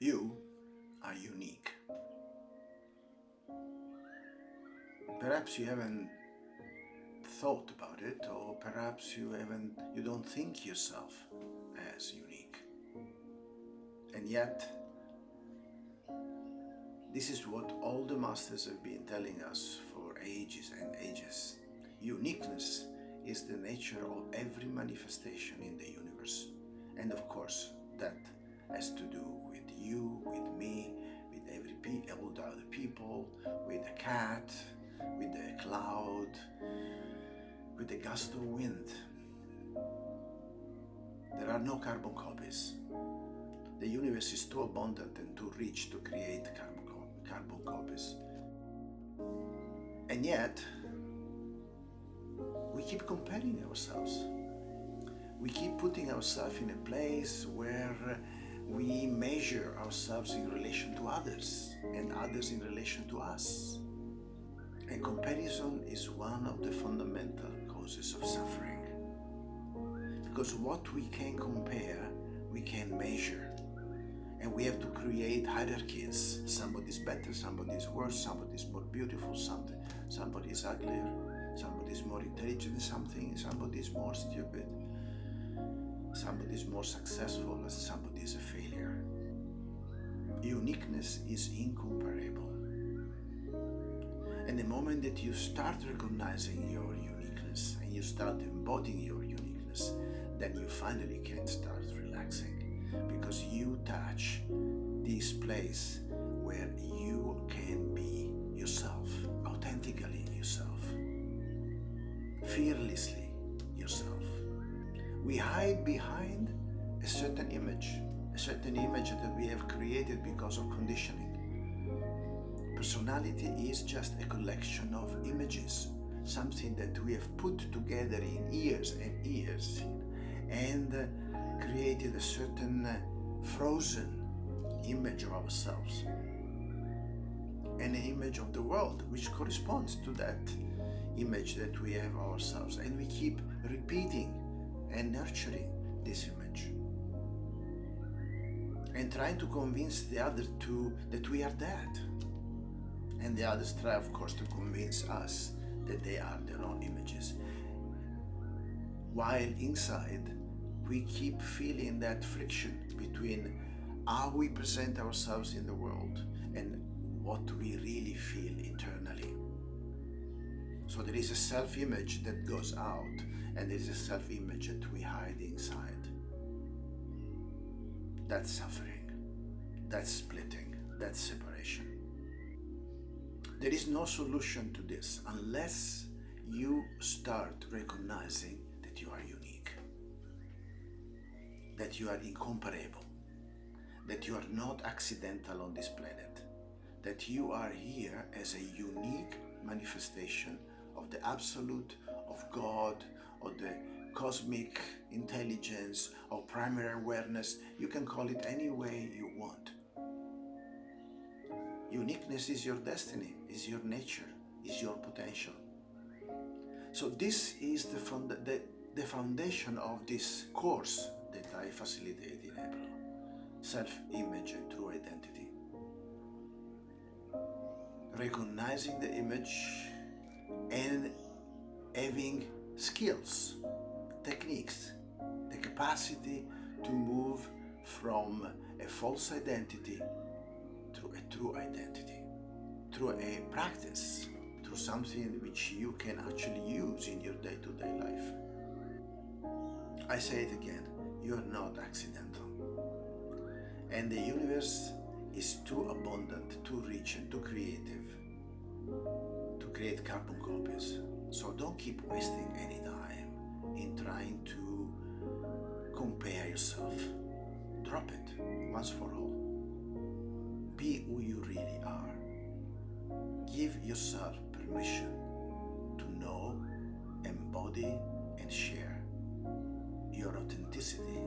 You are unique. Perhaps you haven't thought about it, or perhaps you don't think yourself as unique. And yet, this is what all the masters have been telling us for ages and ages. Uniqueness is the nature of every manifestation in the universe. And of course, that has to do with you, with me, with all the other people, with the cat, with the cloud, with the gust of wind. There are no carbon copies. The universe is too abundant and too rich to create carbon copies. And yet, we keep comparing ourselves. We keep putting ourselves in a place where we measure ourselves in relation to others and others in relation to us. And comparison is one of the fundamental causes of suffering. Because what we can compare, we can measure. And we have to create hierarchies. Somebody's better, somebody's worse, somebody's more beautiful, somebody's uglier, somebody's more intelligent than somebody's more stupid, somebody's more successful, and somebody's a failure. Uniqueness is incomparable. And the moment that you start recognizing your uniqueness and you start embodying your uniqueness, then you finally can start relaxing, because you touch this place where you can be yourself, authentically yourself, fearlessly yourself. We hide behind a certain image that we have created because of conditioning. Personality is just a collection of images, something that we have put together in years and years and created a certain frozen image of ourselves and an image of the world which corresponds to that image that we have of ourselves, and we keep repeating and nurturing this image and trying to convince the other two that we are that, and the others try, of course, to convince us that they are their own images, while inside we keep feeling that friction between how we present ourselves in the world and what we really feel internally. So there is a self-image that goes out, and there is a self-image that we hide inside. That's suffering, that's splitting, that's separation. There is no solution to this unless you start recognizing that you are unique, that you are incomparable, that you are not accidental on this planet, that you are here as a unique manifestation of the absolute, of God, of the cosmic intelligence, of primary awareness. You can call it any way you want. Uniqueness is your destiny, is your nature, is your potential. So this is the foundation of this course that I facilitate in April. Self-image and true identity. Recognizing the image and having skills, techniques, the capacity to move from a false identity to a true identity, through a practice, through something which you can actually use in your day-to-day life. I say it again, you are not accidental. And the universe is too abundant, too rich, and too creative to create carbon copies. So don't keep wasting any time in trying to compare yourself. Drop it once for all. Be who you really are. Give yourself permission to know, embody, and share your authenticity